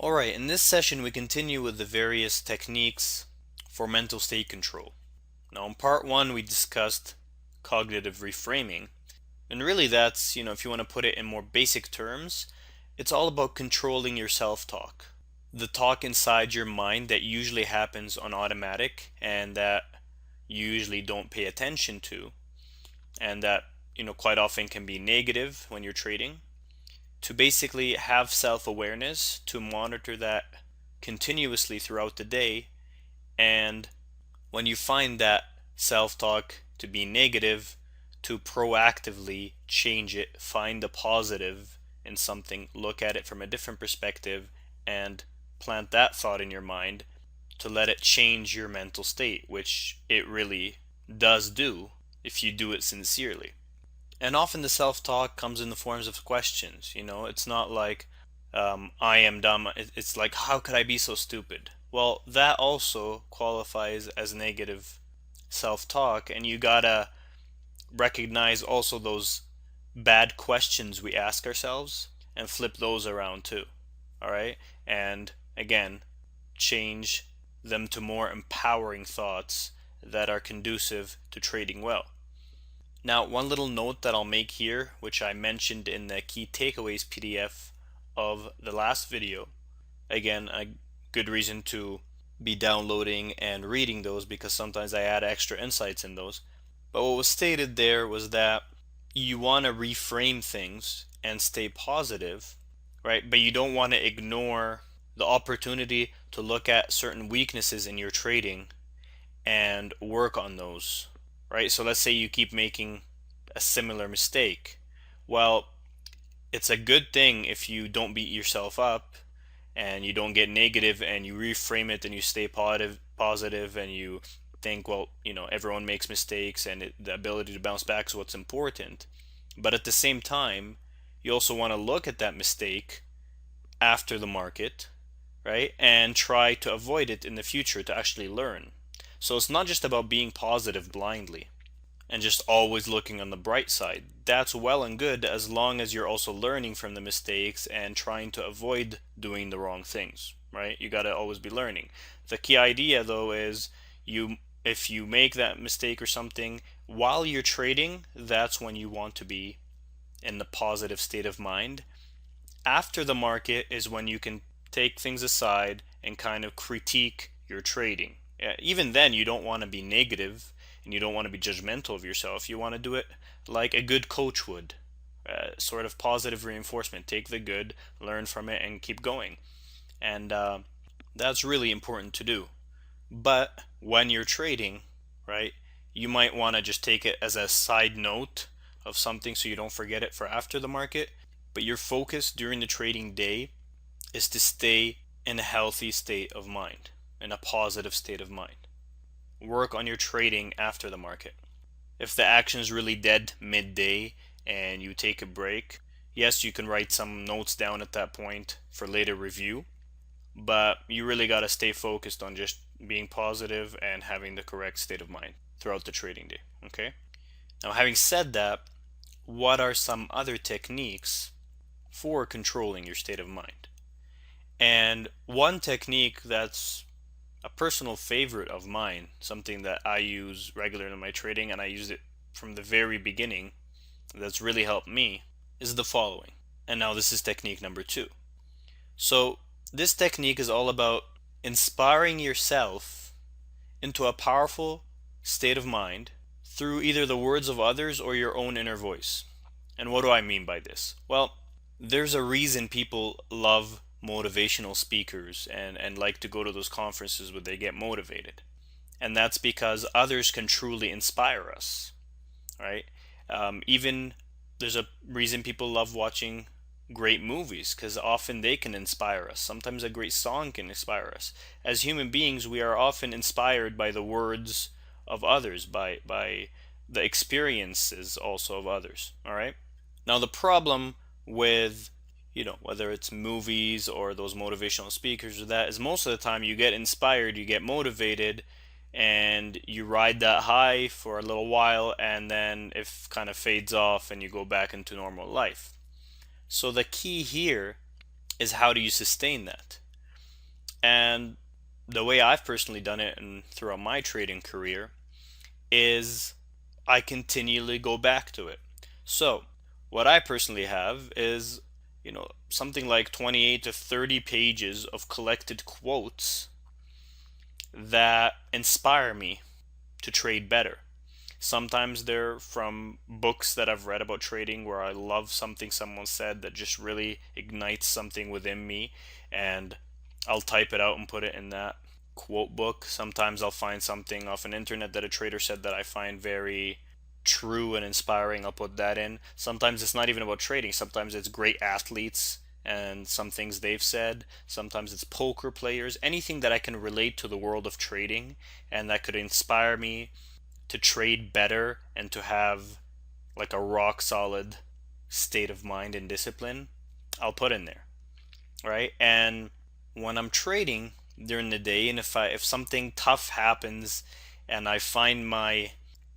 Alright, in this session we continue with the various techniques for mental state control. Now in part one we discussed cognitive reframing, and really that's, if you want to put it in more basic terms, it's all about controlling your self-talk. The talk inside your mind that usually happens on automatic and that you usually don't pay attention to, and that, quite often can be negative when you're trading. To basically have self-awareness, to monitor that continuously throughout the day, and when you find that self-talk to be negative, to proactively change it, find the positive in something, look at it from a different perspective, and plant that thought in your mind to let it change your mental state, which it really does do if you do it sincerely. And often the self-talk comes in the forms of questions. It's not like I am dumb. It's like, how could I be so stupid? Well, that also qualifies as negative self-talk, and you gotta recognize also those bad questions we ask ourselves and flip those around too. All right, and again, change them to more empowering thoughts that are conducive to trading well. Now, one little note that I'll make here, which I mentioned in the key takeaways PDF of the last video. Again, a good reason to be downloading and reading those because sometimes I add extra insights in those. But what was stated there was that you want to reframe things and stay positive, right? But you don't want to ignore the opportunity to look at certain weaknesses in your trading and work on those. Right? So let's say you keep making a similar mistake. Well, it's a good thing if you don't beat yourself up and you don't get negative and you reframe it and you stay positive and you think, well, everyone makes mistakes and the ability to bounce back is what's important. But at the same time, you also want to look at that mistake after the market, right? And try to avoid it in the future to actually learn. So it's not just about being positive blindly and just always looking on the bright side. That's well and good as long as you're also learning from the mistakes and trying to avoid doing the wrong things, right? You got to always be learning. The key idea though is if you make that mistake or something while you're trading, that's when you want to be in the positive state of mind. After the market is when you can take things aside and kind of critique your trading. Even then, you don't want to be negative and you don't want to be judgmental of yourself. You want to do it like a good coach would, sort of positive reinforcement. Take the good, learn from it, and keep going. And that's really important to do. But when you're trading, right, you might want to just take it as a side note of something so you don't forget it for after the market. But your focus during the trading day is to stay in a healthy state of mind, in a positive state of mind. Work on your trading after the market. If the action is really dead midday and you take a break, yes, you can write some notes down at that point for later review, but you really got to stay focused on just being positive and having the correct state of mind throughout the trading day. Okay? Now, having said that, what are some other techniques for controlling your state of mind? And one technique that's a personal favorite of mine, something that I use regularly in my trading, and I used it from the very beginning, that's really helped me, is the following. And now this is technique number 2. So this technique is all about inspiring yourself into a powerful state of mind through either the words of others or your own inner voice. And what do I mean by this? Well, there's a reason people love motivational speakers and like to go to those conferences where they get motivated. And that's because others can truly inspire us, right? Even there's a reason people love watching great movies because often they can inspire us. Sometimes a great song can inspire us. As human beings, we are often inspired by the words of others, by the experiences also of others, all right? Now the problem with whether it's movies or those motivational speakers or that is most of the time you get inspired, you get motivated, and you ride that high for a little while and then it kind of fades off and you go back into normal life. So the key here is how do you sustain that? And the way I've personally done it and throughout my trading career is I continually go back to it. So, what I personally have is, something like 28 to 30 pages of collected quotes that inspire me to trade better. Sometimes they're from books that I've read about trading where I love something someone said that just really ignites something within me, and I'll type it out and put it in that quote book. Sometimes I'll find something off an internet that a trader said that I find very true and inspiring. I'll put that in. Sometimes it's not even about trading. Sometimes it's great athletes and some things they've said. Sometimes it's poker players. Anything that I can relate to the world of trading and that could inspire me to trade better and to have like a rock solid state of mind and discipline, I'll put in there, right? And when I'm trading during the day, and if something tough happens and I find my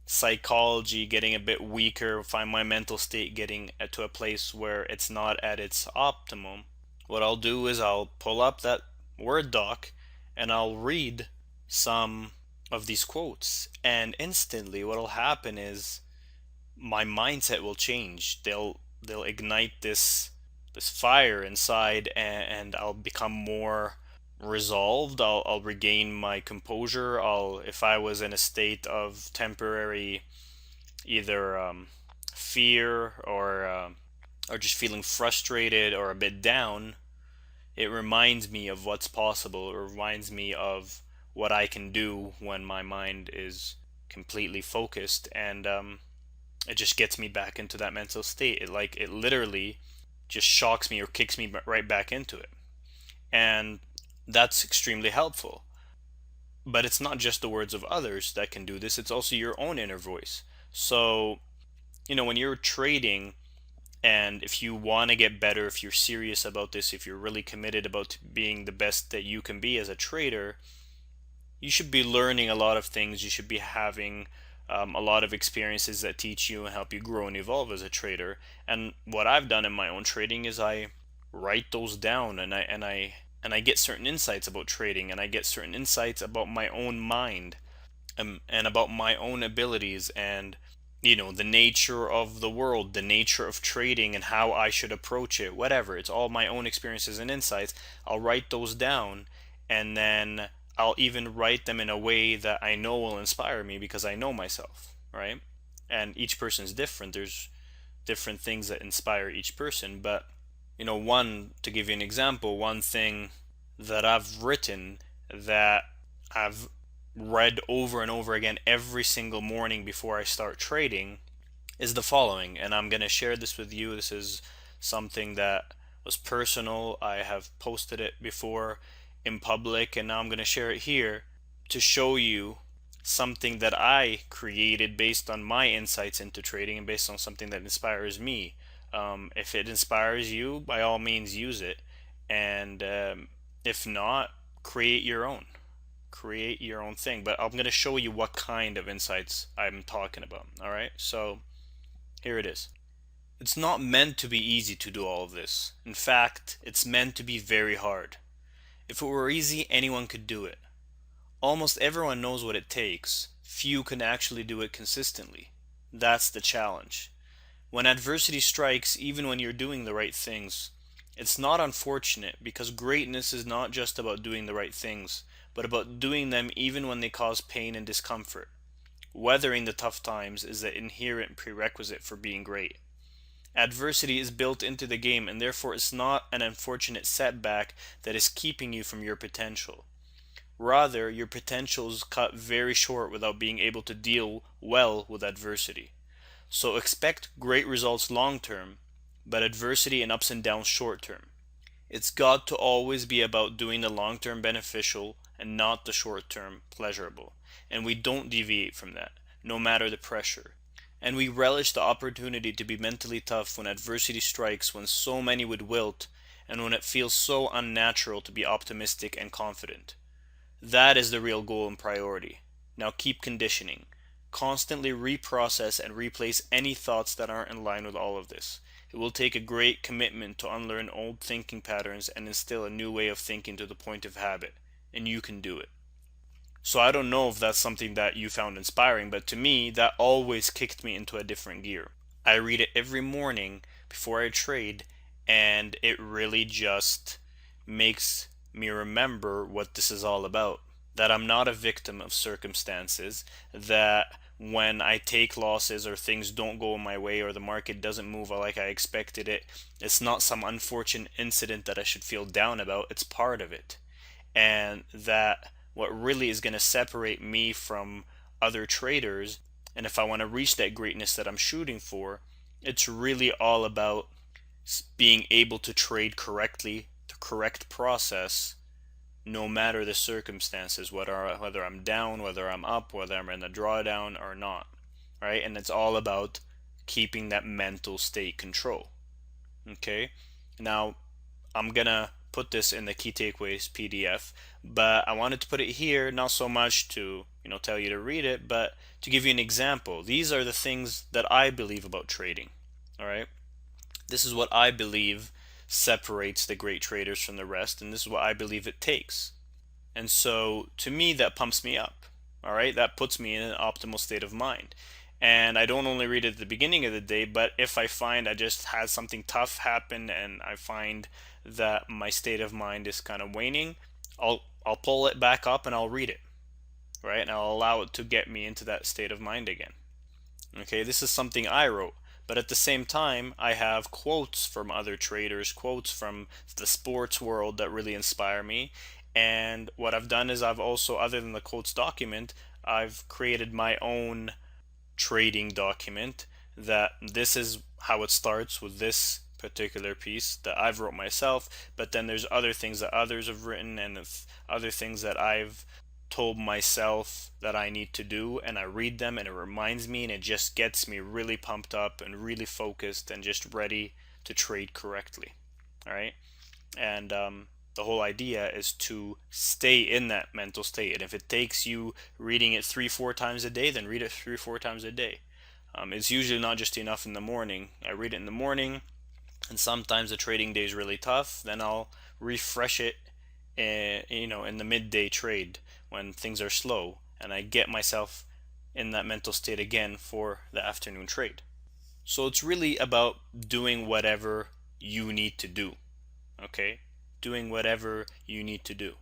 psychology getting a bit weaker, find my mental state getting to a place where it's not at its optimum, what I'll do is I'll pull up that Word doc and I'll read some of these quotes. And instantly what'll happen is my mindset will change. They'll ignite this fire inside, and I'll become more resolved. I'll regain my composure. I'll If I was in a state of temporary either fear or just feeling frustrated or a bit down, it reminds me of what's possible. It reminds me of what I can do when my mind is completely focused, and it just gets me back into that mental state. It literally just shocks me or kicks me right back into it. And that's extremely helpful. But it's not just the words of others that can do this, it's also your own inner voice. So, when you're trading, and if you want to get better, if you're serious about this, if you're really committed about being the best that you can be as a trader, you should be learning a lot of things. You should be having a lot of experiences that teach you and help you grow and evolve as a trader. And what I've done in my own trading is I write those down, and I get certain insights about trading, and I get certain insights about my own mind, and about my own abilities, and the nature of the world, the nature of trading, and how I should approach it. Whatever, it's all my own experiences and insights. I'll write those down, and then I'll even write them in a way that I know will inspire me because I know myself, right? And each person is different. There's different things that inspire each person. But, one, to give you an example, one thing that I've written that I've read over and over again every single morning before I start trading is the following. And I'm going to share this with you. This is something that was personal. I have posted it before in public, and now I'm going to share it here to show you something that I created based on my insights into trading and based on something that inspires me. If it inspires you, by all means use it, and if not, create your own. Create your own thing. But I'm going to show you what kind of insights I'm talking about. All right, so here it is. It's not meant to be easy to do all of this. In fact, it's meant to be very hard. If it were easy, anyone could do it. Almost everyone knows what it takes. Few can actually do it consistently. That's the challenge. When adversity strikes, even when you're doing the right things, it's not unfortunate, because greatness is not just about doing the right things, but about doing them even when they cause pain and discomfort. Weathering the tough times is the inherent prerequisite for being great. Adversity is built into the game, and therefore it's not an unfortunate setback that is keeping you from your potential. Rather, your potential is cut very short without being able to deal well with adversity. So expect great results long term, but adversity and ups and downs short term. It's got to always be about doing the long term beneficial and not the short term pleasurable. And we don't deviate from that, no matter the pressure. And we relish the opportunity to be mentally tough when adversity strikes, when so many would wilt, and when it feels so unnatural to be optimistic and confident. That is the real goal and priority. Now keep conditioning. Constantly reprocess and replace any thoughts that aren't in line with all of this. It will take a great commitment to unlearn old thinking patterns and instill a new way of thinking to the point of habit, and you can do it. So I don't know if that's something that you found inspiring, but to me, that always kicked me into a different gear. I read it every morning before I trade, and it really just makes me remember what this is all about. That I'm not a victim of circumstances, that when I take losses or things don't go my way or the market doesn't move like I expected it, it's not some unfortunate incident that I should feel down about, it's part of it. And that what really is going to separate me from other traders, and if I want to reach that greatness that I'm shooting for, it's really all about being able to trade correctly, the correct process, no matter the circumstances, whether I'm down, whether I'm up, whether I'm in a drawdown or not, right? And it's all about keeping that mental state control. Okay, now I'm gonna put this in the key takeaways PDF, but I wanted to put it here not so much to tell you to read it, but to give you an example. These are the things that I believe about trading. All right, this is what I believe separates the great traders from the rest, and this is what I believe it takes. And so to me, that pumps me up. All right, that puts me in an optimal state of mind. And I don't only read it at the beginning of the day, but if I find I just had something tough happen and I find that my state of mind is kind of waning, I'll pull it back up and I'll read it, right? And I'll allow it to get me into that state of mind again. Okay, this is something I wrote. But at the same time, I have quotes from other traders, quotes from the sports world that really inspire me. And what I've done is I've also, other than the quotes document, I've created my own trading document that this is how it starts with this particular piece that I've wrote myself, but then there's other things that others have written and other things that I've told myself that I need to do, and I read them and it reminds me and it just gets me really pumped up and really focused and just ready to trade correctly. All right, and the whole idea is to stay in that mental state. And if it takes you reading it 3-4 times a day, then read it 3-4 times a day. It's usually not just enough in the morning. I read it in the morning, and sometimes the trading day is really tough. Then I'll refresh it, in the midday trade when things are slow, and I get myself in that mental state again for the afternoon trade. So it's really about doing whatever you need to do. Okay, doing whatever you need to do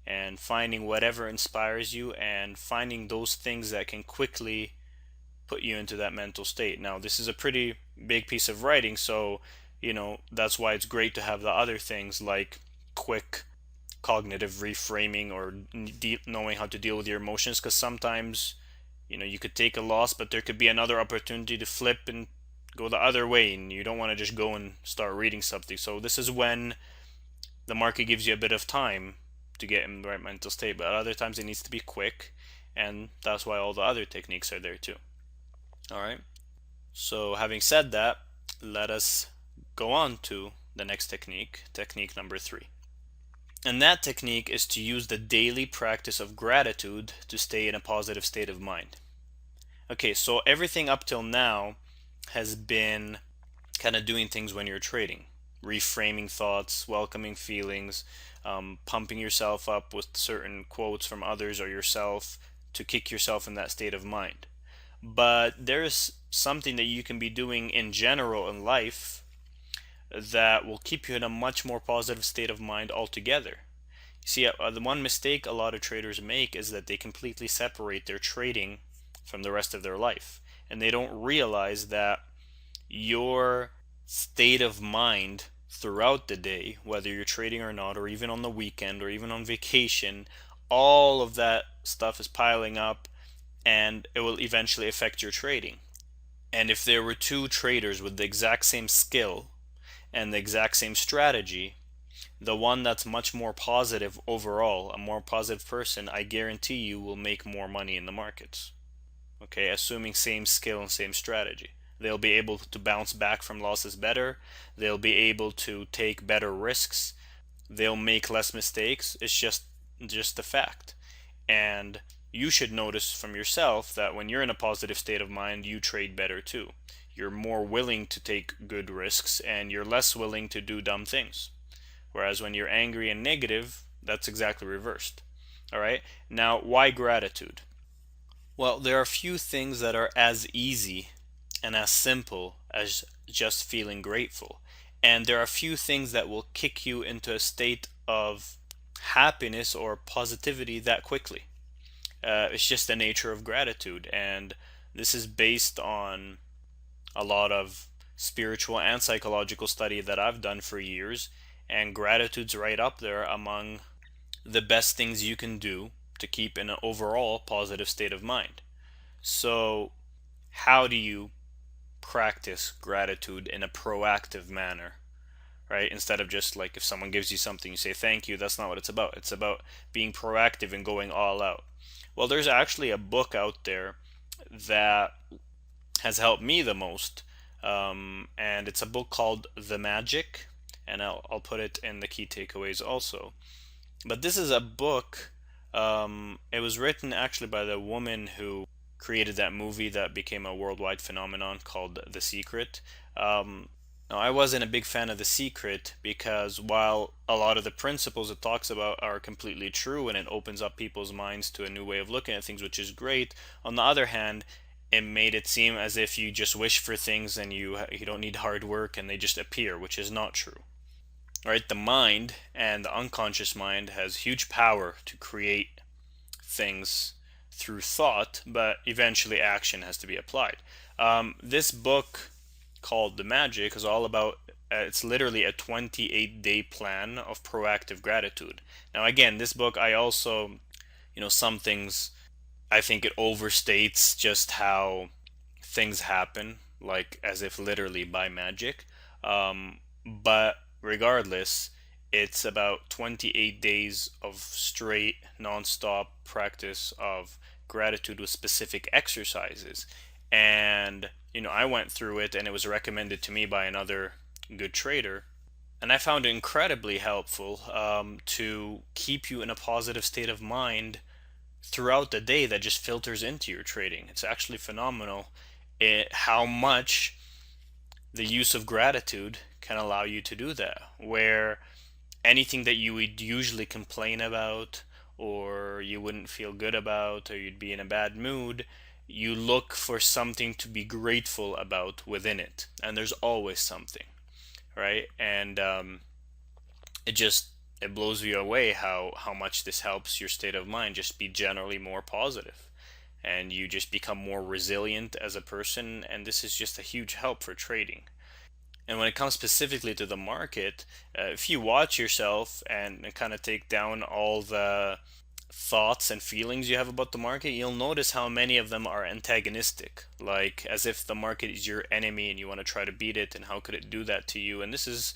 and finding whatever inspires you and finding those things that can quickly put you into that mental state. Now, this is a pretty big piece of writing, so that's why it's great to have the other things like quick cognitive reframing or knowing how to deal with your emotions, because sometimes you could take a loss, but there could be another opportunity to flip and go the other way, and you don't want to just go and start reading something. So this is when the market gives you a bit of time to get in the right mental state, but other times it needs to be quick, and that's why all the other techniques are there too. All right, so having said that, let us go on to the next technique, technique number 3. And that technique is to use the daily practice of gratitude to stay in a positive state of mind. Okay, so everything up till now has been kind of doing things when you're trading, reframing thoughts, welcoming feelings, pumping yourself up with certain quotes from others or yourself to kick yourself in that state of mind. But there's something that you can be doing in general in life that will keep you in a much more positive state of mind altogether. You see, the one mistake a lot of traders make is that they completely separate their trading from the rest of their life, and they don't realize that your state of mind throughout the day, whether you're trading or not, or even on the weekend or even on vacation, all of that stuff is piling up and it will eventually affect your trading. And if there were two traders with the exact same skill and the exact same strategy, the one that's much more positive overall, a more positive person, I guarantee you will make more money in the markets. Okay, assuming same skill and same strategy. They'll be able to bounce back from losses better. They'll be able to take better risks. They'll make less mistakes. It's just a fact. And you should notice from yourself that when you're in a positive state of mind, you trade better too. you're more willing to take good risks and you're less willing to do dumb things. Whereas when you're angry and negative, that's exactly reversed. All right. Now, why gratitude? Well, there are few things that are as easy and as simple as just feeling grateful. And there are few things that will kick you into a state of happiness or positivity that quickly. It's just the nature of gratitude. And this is based on a lot of spiritual and psychological study that I've done for years. And gratitude's right up there among the best things you can do to keep in an overall positive state of mind. So, how do you practice gratitude in a proactive manner, right? Instead of just like if someone gives you something, you say thank you. That's not what it's about. It's about being proactive and going all out. Well, there's actually a book out there that has helped me the most, and it's a book called The Magic, and I'll put it in the key takeaways also. But this is a book. It was written actually by the woman who created that movie that became a worldwide phenomenon called The Secret. Now, I wasn't a big fan of The Secret because while a lot of the principles it talks about are completely true and it opens up people's minds to a new way of looking at things, which is great, on the other hand, it made it seem as if you just wish for things and you don't need hard work and they just appear, which is not true. Right? The mind and the unconscious mind has huge power to create things through thought, but eventually action has to be applied. This book called The Magic is all about it's literally a 28-day plan of proactive gratitude. Now again, this book I also, some things I think it overstates just how things happen, like as if literally by magic. But regardless, it's about 28 days of straight, nonstop practice of gratitude with specific exercises. And, I went through it and it was recommended to me by another good trader. And I found it incredibly helpful to keep you in a positive state of mind throughout the day that just filters into your trading. It's actually phenomenal how much the use of gratitude can allow you to do that. Where anything that you would usually complain about or you wouldn't feel good about or you'd be in a bad mood, you look for something to be grateful about within it. And there's always something, right? And it just it blows you away how much this helps your state of mind just be generally more positive and you just become more resilient as a person, and this is just a huge help for trading. And when it comes specifically to the market, if you watch yourself and kind of take down all the thoughts and feelings you have about the market, you'll notice how many of them are antagonistic, like as if the market is your enemy and you want to try to beat it, and how could it do that to you? And this is,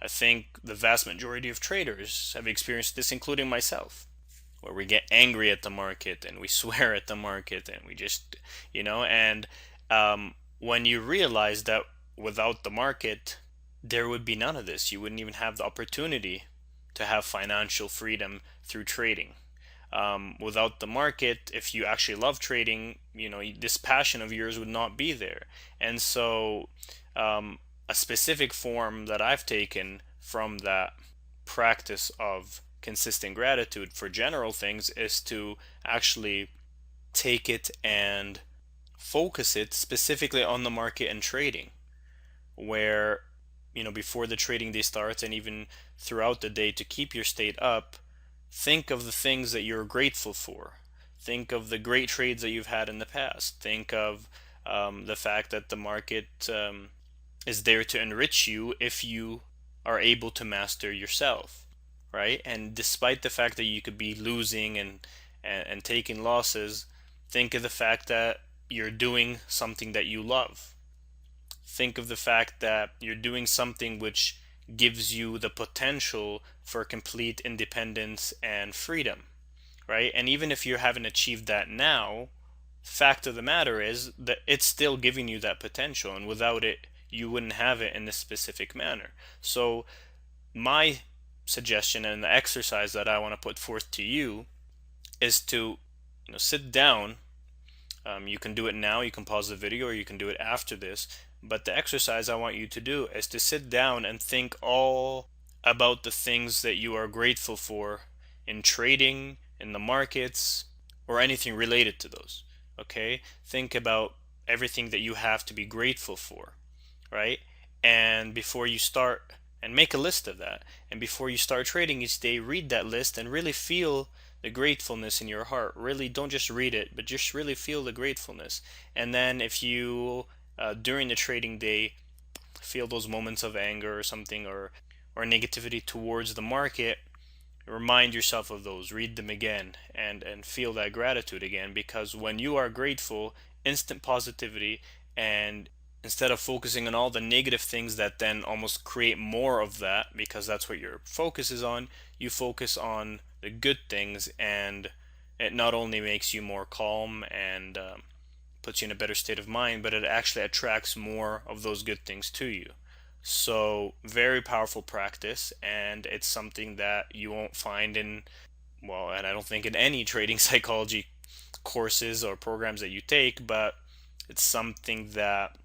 I think, the vast majority of traders have experienced this, including myself, where we get angry at the market and we swear at the market and we just, and when you realize that without the market, there would be none of this. You wouldn't even have the opportunity to have financial freedom through trading. Without the market, if you actually love trading, this passion of yours would not be there. And so, a specific form that I've taken from that practice of consistent gratitude for general things is to actually take it and focus it specifically on the market and trading, where before the trading day starts and even throughout the day, to keep your state up, think of the things that you're grateful for. Think of the great trades that you've had in the past. Think of the fact that the market is there to enrich you if you are able to master yourself, right? And despite the fact that you could be losing and taking losses, think of the fact that you're doing something that you love. Think of the fact that you're doing something which gives you the potential for complete independence and freedom, right? And even if you haven't achieved that now, fact of the matter is that it's still giving you that potential, and without it, you wouldn't have it in this specific manner. So my suggestion and the exercise that I want to put forth to you is to sit down. You can do it now, you can pause the video, or you can do it after this. But the exercise I want you to do is to sit down and think all about the things that you are grateful for in trading, in the markets, or anything related to those. Okay? Think about everything that you have to be grateful for, right? And before you start, and make a list of that. And before you start trading each day, read that list and really feel the gratefulness in your heart. Really, don't just read it, but just really feel the gratefulness. And then if you, during the trading day, feel those moments of anger or something, or negativity towards the market, remind yourself of those, read them again, and feel that gratitude again, because when you are grateful, instant positivity, and instead of focusing on all the negative things that then almost create more of that, because that's what your focus is on, you focus on the good things, and it not only makes you more calm and puts you in a better state of mind, but it actually attracts more of those good things to you. So, very powerful practice, and it's something that you won't find in, well, and I don't think in any trading psychology courses or programs that you take, but it's something that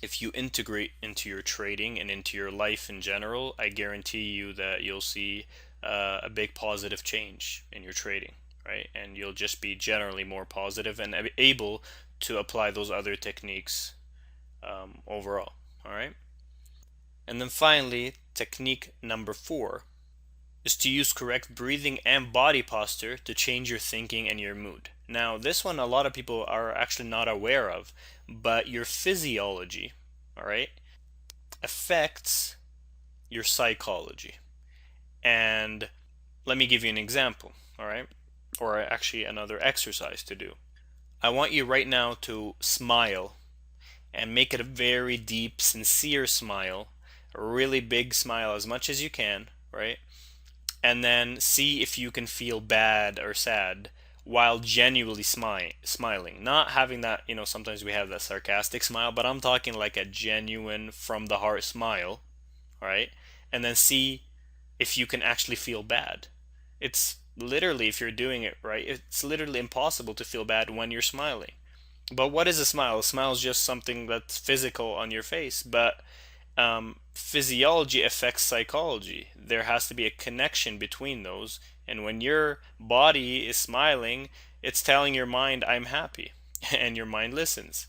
if you integrate into your trading and into your life in general, I guarantee you that you'll see a big positive change in your trading, right? And you'll just be generally more positive and able to apply those other techniques overall, all right? And then finally, technique number 4 is to use correct breathing and body posture to change your thinking and your mood. Now, this one a lot of people are actually not aware of, but your physiology, all right, affects your psychology. And let me give you an example, all right, or actually another exercise to do. I want you right now to smile and make it a very deep, sincere smile, a really big smile as much as you can, right? And then see if you can feel bad or sad while genuinely smiling. Not having that, sometimes we have that sarcastic smile, but I'm talking like a genuine from the heart smile, right? And then see if you can actually feel bad. It's literally, if you're doing it right, it's literally impossible to feel bad when you're smiling. But what is a smile? A smile is just something that's physical on your face, but physiology affects psychology. There has to be a connection between those. And when your body is smiling, it's telling your mind, I'm happy. And your mind listens.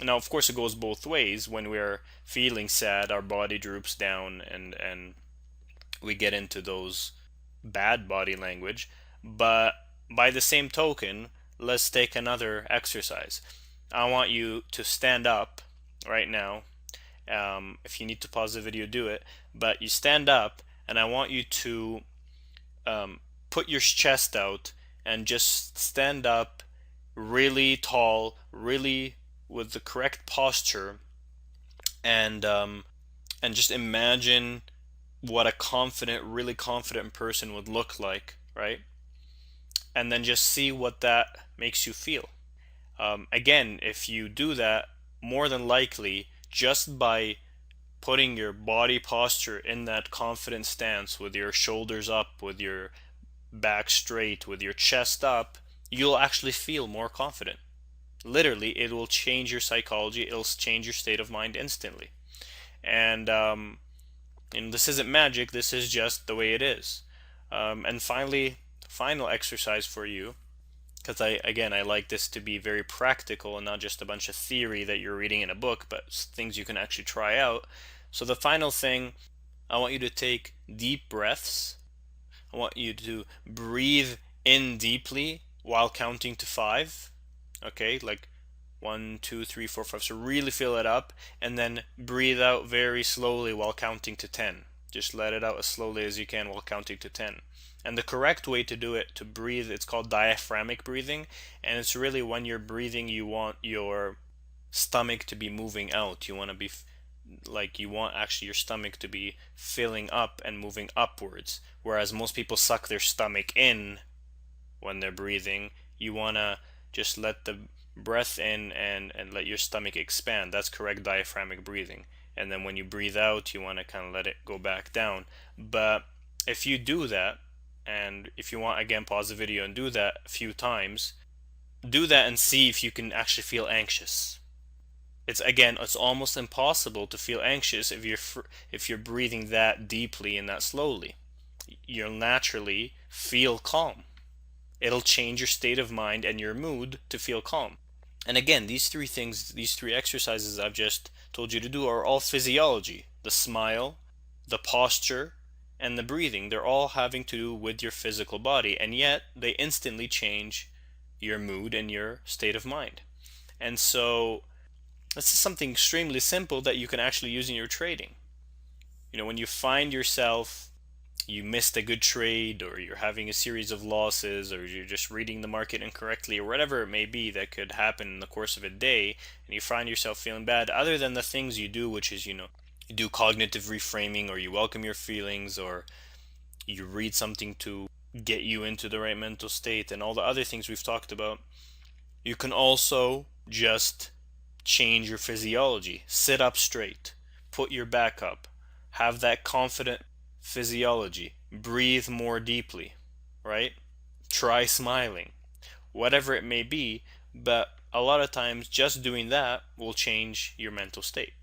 Now, of course, it goes both ways. When we're feeling sad, our body droops down and we get into those bad body language. But by the same token, let's take another exercise. I want you to stand up right now. If you need to pause the video, do it. But you stand up, and I want you to put your chest out and just stand up really tall, really with the correct posture, and just imagine what a confident, really confident person would look like, right? And then just see what that makes you feel. Again, if you do that, more than likely, just by putting your body posture in that confident stance with your shoulders up, with your back straight, with your chest up, you'll actually feel more confident. Literally, it will change your psychology, it'll change your state of mind instantly. And this isn't magic, this is just the way it is. And finally, final exercise for you, because I like this to be very practical and not just a bunch of theory that you're reading in a book, but things you can actually try out. So the final thing, I want you to take deep breaths. I want you to breathe in deeply while counting to 5. Okay, like 1, 2, 3, 4, 5. So really fill it up, and then breathe out very slowly while counting to 10. Just let it out as slowly as you can while counting to 10. And the correct way to do it, to breathe, it's called diaphragmic breathing, and it's really when you're breathing, you want your stomach to be moving out. You want to be you want actually your stomach to be filling up and moving upwards, whereas most people suck their stomach in when they're breathing. You want to just let the breath in and let your stomach expand. That's correct diaphragmic breathing. And then when you breathe out, you want to kind of let it go back down. But if you do that, and if you want, again, pause the video and do that a few times, do that and see if you can actually feel anxious. It's almost impossible to feel anxious if you're breathing that deeply and that slowly. You'll naturally feel calm. It'll change your state of mind and your mood to feel calm. And again, these three exercises I've just told you to do are all physiology. The smile, the posture, and the breathing. They're all having to do with your physical body, and yet they instantly change your mood and your state of mind. And so this is something extremely simple that you can actually use in your trading. When you find yourself, you missed a good trade, or you're having a series of losses, or you're just reading the market incorrectly, or whatever it may be that could happen in the course of a day, and you find yourself feeling bad, other than the things you do, which is, you do cognitive reframing, or you welcome your feelings, or you read something to get you into the right mental state, and all the other things we've talked about, you can also just change your physiology. Sit up straight, put your back up, have that confident physiology, breathe more deeply, right? Try smiling, whatever it may be, but a lot of times just doing that will change your mental state.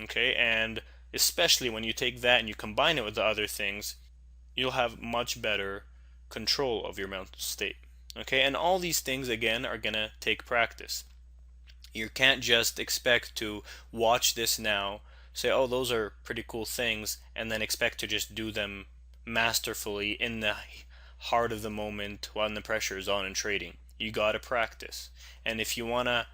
Okay, and especially when you take that and you combine it with the other things, you'll have much better control of your mental state. Okay, and all these things again are gonna take practice. You can't just expect to watch this now, say, oh, those are pretty cool things, and then expect to just do them masterfully in the heart of the moment when the pressure is on in trading. You gotta practice. And if you wanna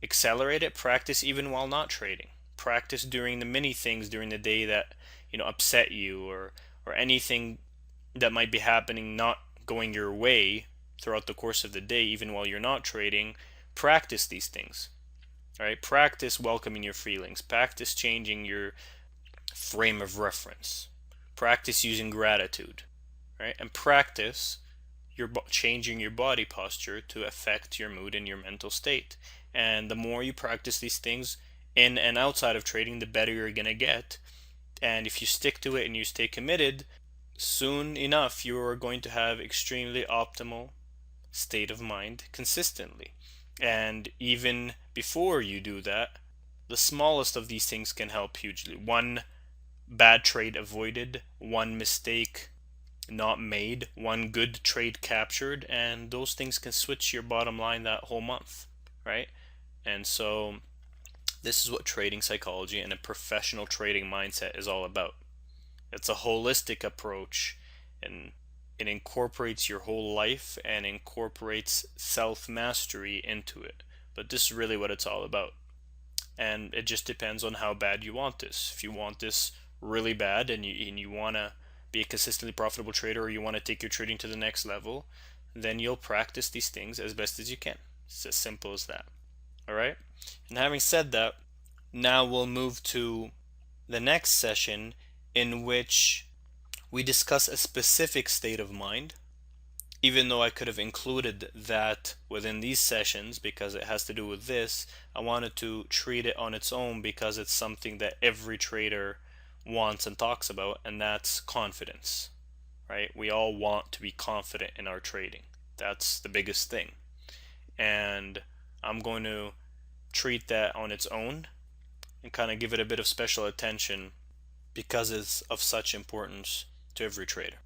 accelerate it, practice even while not trading. Practice during the many things during the day that upset you, or anything that might be happening not going your way throughout the course of the day, even while you're not trading. Practice these things. All right, practice welcoming your feelings. Practice changing your frame of reference. Practice using gratitude, right? And practice changing your body posture to affect your mood and your mental state. And the more you practice these things in and outside of trading, the better you're gonna get. And if you stick to it and you stay committed, soon enough you are going to have extremely optimal state of mind consistently. And even before you do that, the smallest of these things can help hugely. One bad trade avoided, one mistake not made, one good trade captured, and those things can switch your bottom line that whole month, right? And so this is what trading psychology and a professional trading mindset is all about. It's a holistic approach, and it incorporates your whole life and incorporates self-mastery into it. But this is really what it's all about. And it just depends on how bad you want this. If you want this really bad and you want to be a consistently profitable trader, or you want to take your trading to the next level, then you'll practice these things as best as you can. It's as simple as that. All right? And having said that, now we'll move to the next session, in which we discuss a specific state of mind, even though I could have included that within these sessions because it has to do with this. I wanted to treat it on its own because it's something that every trader wants and talks about, and that's confidence, right? We all want to be confident in our trading. That's the biggest thing. And I'm going to treat that on its own and kind of give it a bit of special attention because it's of such importance to every trader.